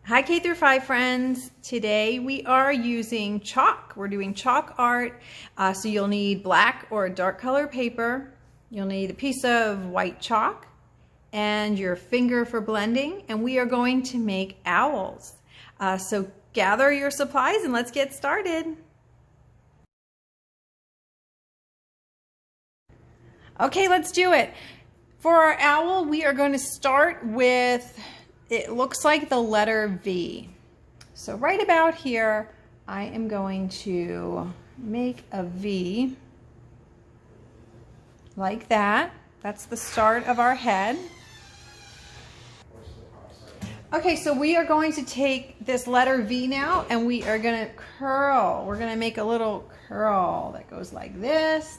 Hi K through 5 friends. Today we are using chalk. We're doing chalk art. So you'll need black or dark color paper. You'll need a piece of white chalk and your finger for blending. And we are going to make owls. So gather your supplies and let's get started. Okay, let's do it. For our owl, we are going to start with, it looks like the letter V. So right about here, I am going to make a V like that. That's the start of our head. Okay, so we are going to take this letter V now and we are going to curl. We're going to make a little curl that goes like this.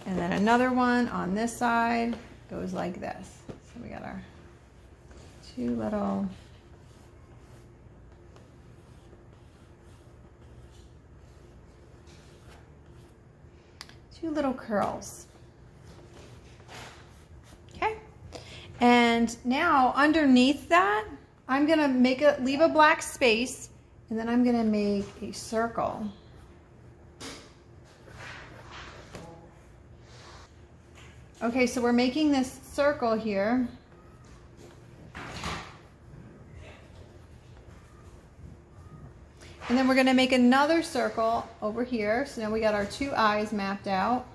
And then another one on this side goes like this. So we got our two little curls. Okay. And now underneath that, I'm going to leave a black space, and then I'm going to make a circle. Okay, so we're making this circle here. And then we're going to make another circle over here. So now we got our two eyes mapped out.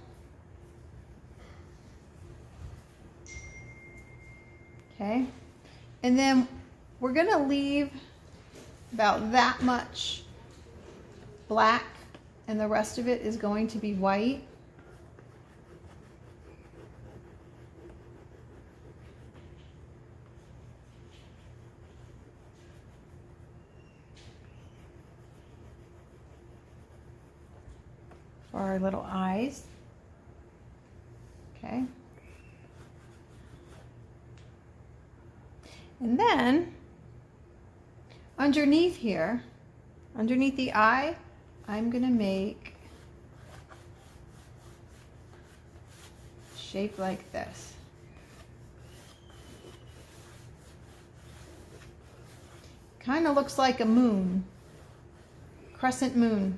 Okay. And then we're going to leave about that much black, and the rest of it is going to be white. For our little eyes. Okay. And then underneath here, underneath the eye, I'm going to make a shape like this. Kind of looks like a moon, crescent moon.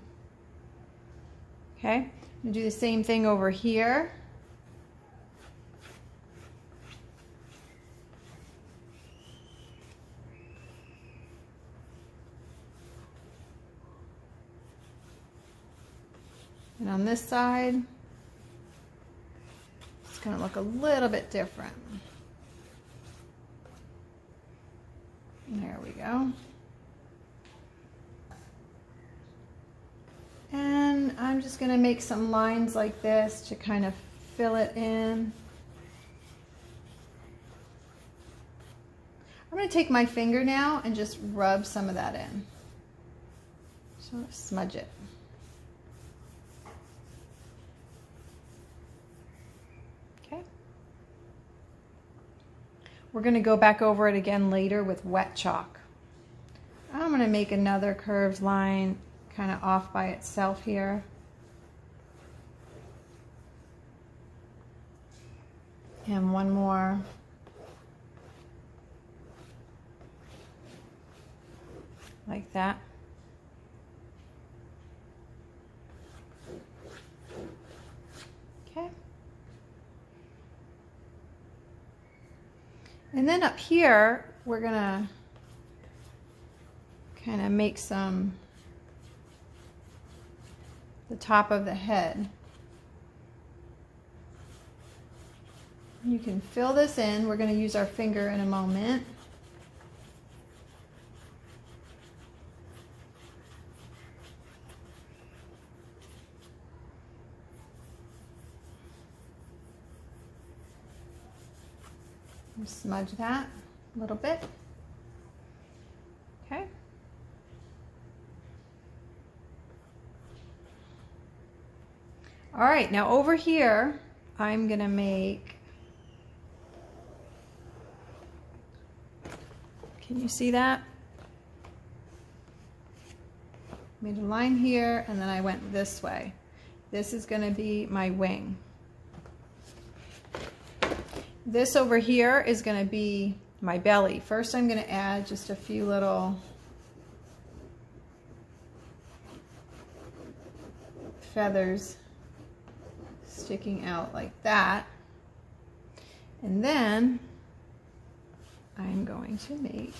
Okay, I'm going to do the same thing over here. And on this side, it's going to look a little bit different. There we go. And I'm just going to make some lines like this to kind of fill it in. I'm going to take my finger now and just rub some of that in. Just want to smudge it. Okay. We're going to go back over it again later with wet chalk. I'm going to make another curved line kind of off by itself here. And one more. Like that. Okay. And then up here, we're gonna kind of make the top of the head. You can fill this in. We're going to use our finger in a moment. Smudge that a little bit. Okay. All right, now over here, I'm going to make, can you see that? Made a line here, and then I went this way. This is going to be my wing. This over here is going to be my belly. First I'm going to add just a few little feathers sticking out like that. And then I'm going to make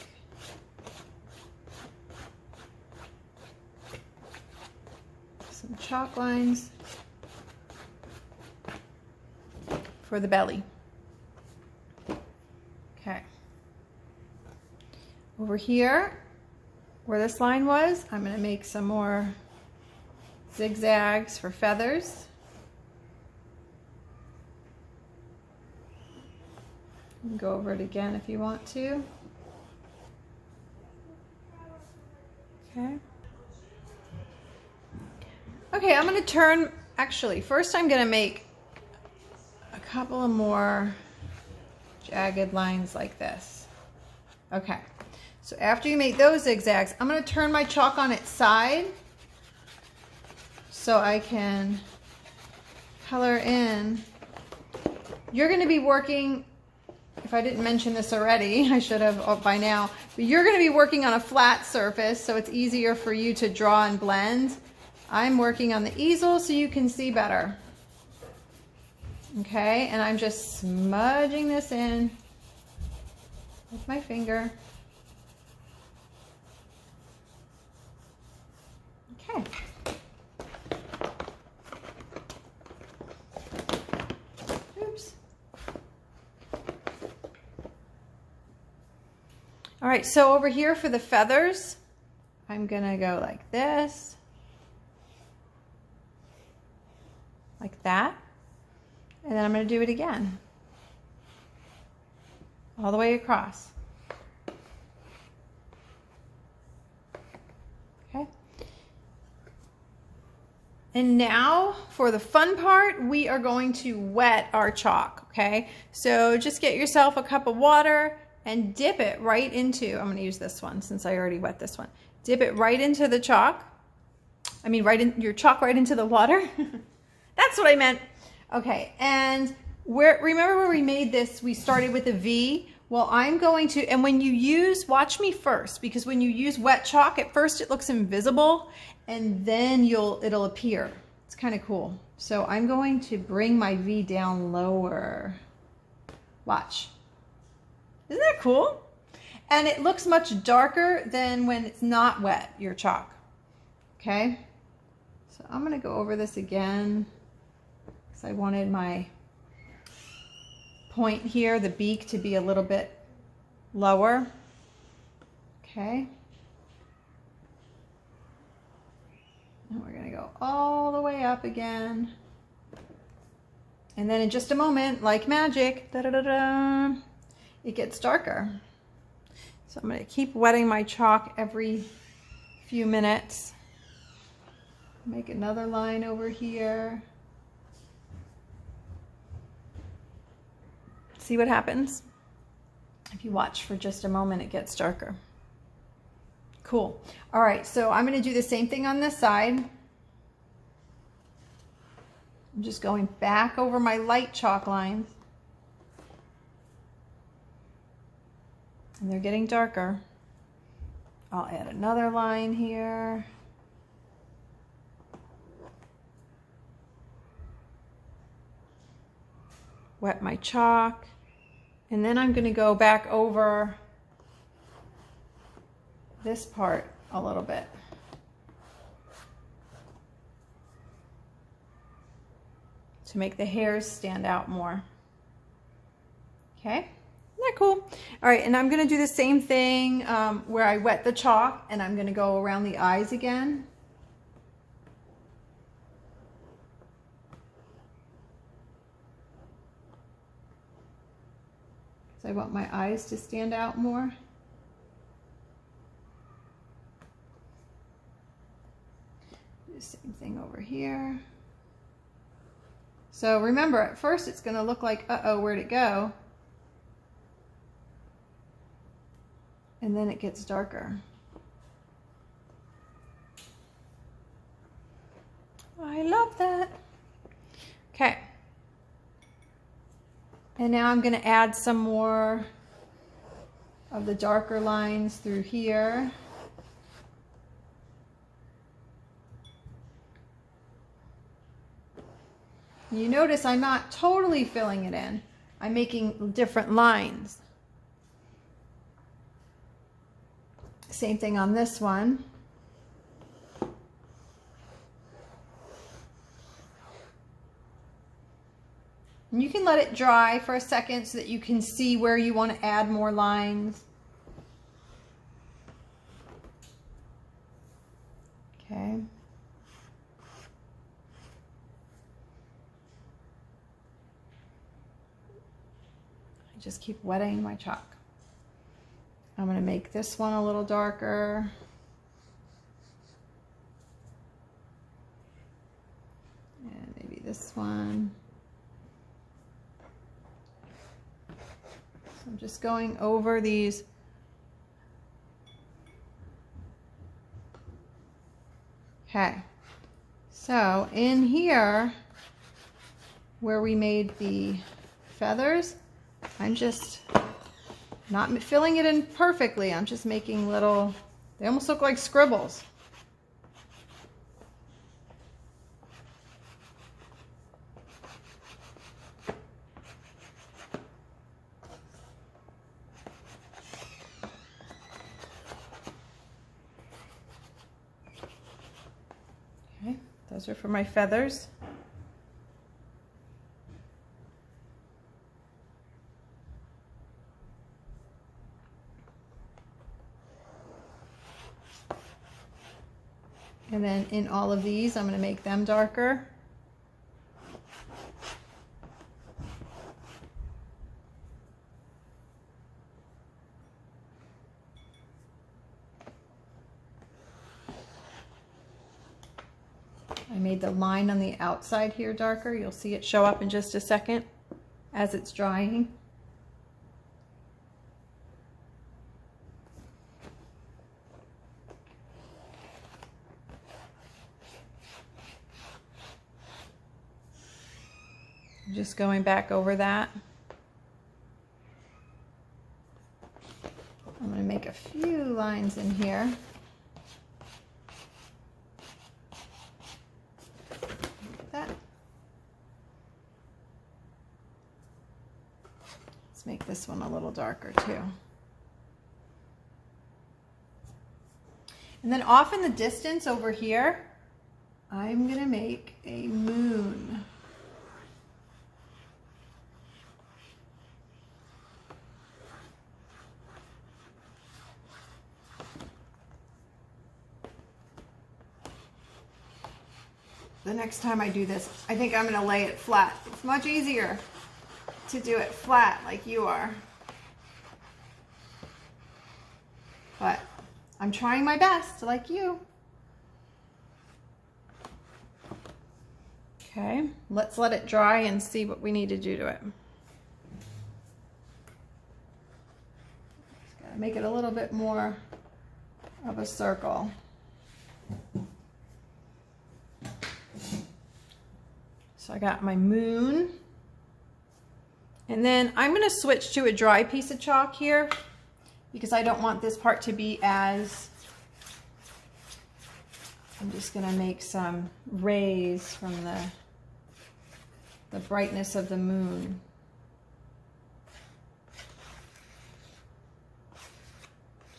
some chalk lines for the belly. Okay. Over here, where this line was, I'm going to make some more zigzags for feathers. You can go over it again if you want to. Okay. Okay, I'm going to turn, actually, first I'm going to make a couple of more jagged lines like this. Okay, so after you make those zigzags, I'm going to turn my chalk on its side so I can color in. You're going to be working, if I didn't mention this already, I should have by now, but you're going to be working on a flat surface, so it's easier for you to draw and blend. I'm working on the easel so you can see better. Okay, and I'm just smudging this in with my finger. Okay. Oops. All right, so over here for the feathers, I'm gonna go like this, like that, and then I'm gonna do it again, all the way across. Okay. And now for the fun part, we are going to wet our chalk, okay? So just get yourself a cup of water and dip it right into, I'm going to use this one since I already wet this one. Dip it right into the chalk. I mean, right in your chalk right into the water. That's what I meant. Okay, and remember where we made this, we started with a V? Well, I'm going to, and when you use, watch me first, because when you use wet chalk, at first it looks invisible, and then it'll appear. It's kind of cool. So I'm going to bring my V down lower. Watch. Isn't that cool? And it looks much darker than when it's not wet, your chalk. Okay? So I'm going to go over this again because I wanted my point here, the beak, to be a little bit lower. Okay. And we're going to go all the way up again. And then in just a moment, like magic, da-da-da-da, it gets darker. So I'm going to keep wetting my chalk every few minutes. Make another line over here. See what happens? If you watch for just a moment, it gets darker. Cool. All right, so I'm going to do the same thing on this side. I'm just going back over my light chalk lines. And they're getting darker. I'll add another line here. Wet my chalk. And then I'm going to go back over this part a little bit. To make the hairs stand out more. Okay, isn't that cool? All right, and I'm going to do the same thing where I wet the chalk, and I'm going to go around the eyes again. So I want my eyes to stand out more. Do the same thing over here. So remember, at first it's going to look like, uh-oh, where'd it go? And then it gets darker. I love that. Okay. And now I'm going to add some more of the darker lines through here. You notice I'm not totally filling it in. I'm making different lines. Same thing on this one. And you can let it dry for a second so that you can see where you want to add more lines. Okay. I just keep wetting my chalk. I'm going to make this one a little darker. And maybe this one. So I'm just going over these. Okay. So in here, where we made the feathers, I'm just not filling it in perfectly. I'm just making little, they almost look like scribbles. Okay, those are for my feathers. And then in all of these, I'm going to make them darker. I made the line on the outside here darker. You'll see it show up in just a second as it's drying. Just going back over that. I'm going to make a few lines in here. Like that. Let's make this one a little darker too. And then off in the distance over here, I'm going to make a moon. The next time I do this, I think I'm going to lay it flat. It's much easier to do it flat like you are. But I'm trying my best like you. Okay, let's let it dry and see what we need to do to it. Just gotta make it a little bit more of a circle. So I got my moon. And then I'm going to switch to a dry piece of chalk here because I don't want this part to be as, I'm just going to make some rays from the brightness of the moon.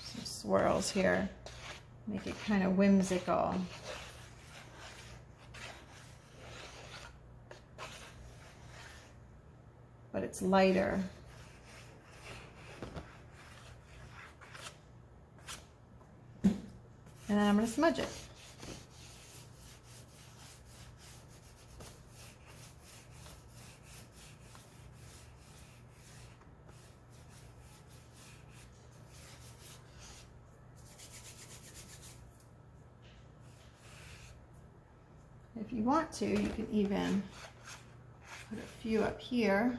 Some swirls here, make it kind of whimsical. But it's lighter. And then I'm going to smudge it. If you want to, you can even put a few up here.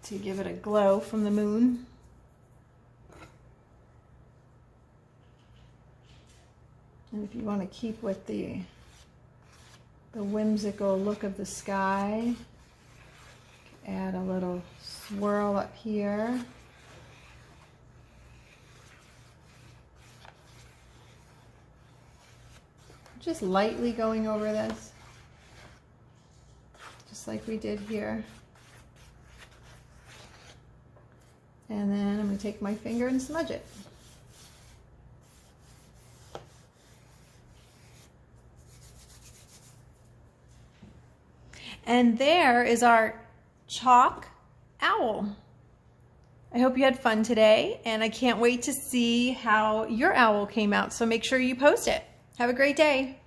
To give it a glow from the moon. And if you want to keep with the the whimsical look of the sky. Add a little swirl up here. Just lightly going over this, just like we did here. And then I'm going to take my finger and smudge it. And there is our chalk owl. I hope you had fun today, and I can't wait to see how your owl came out, so make sure you post it. Have a great day.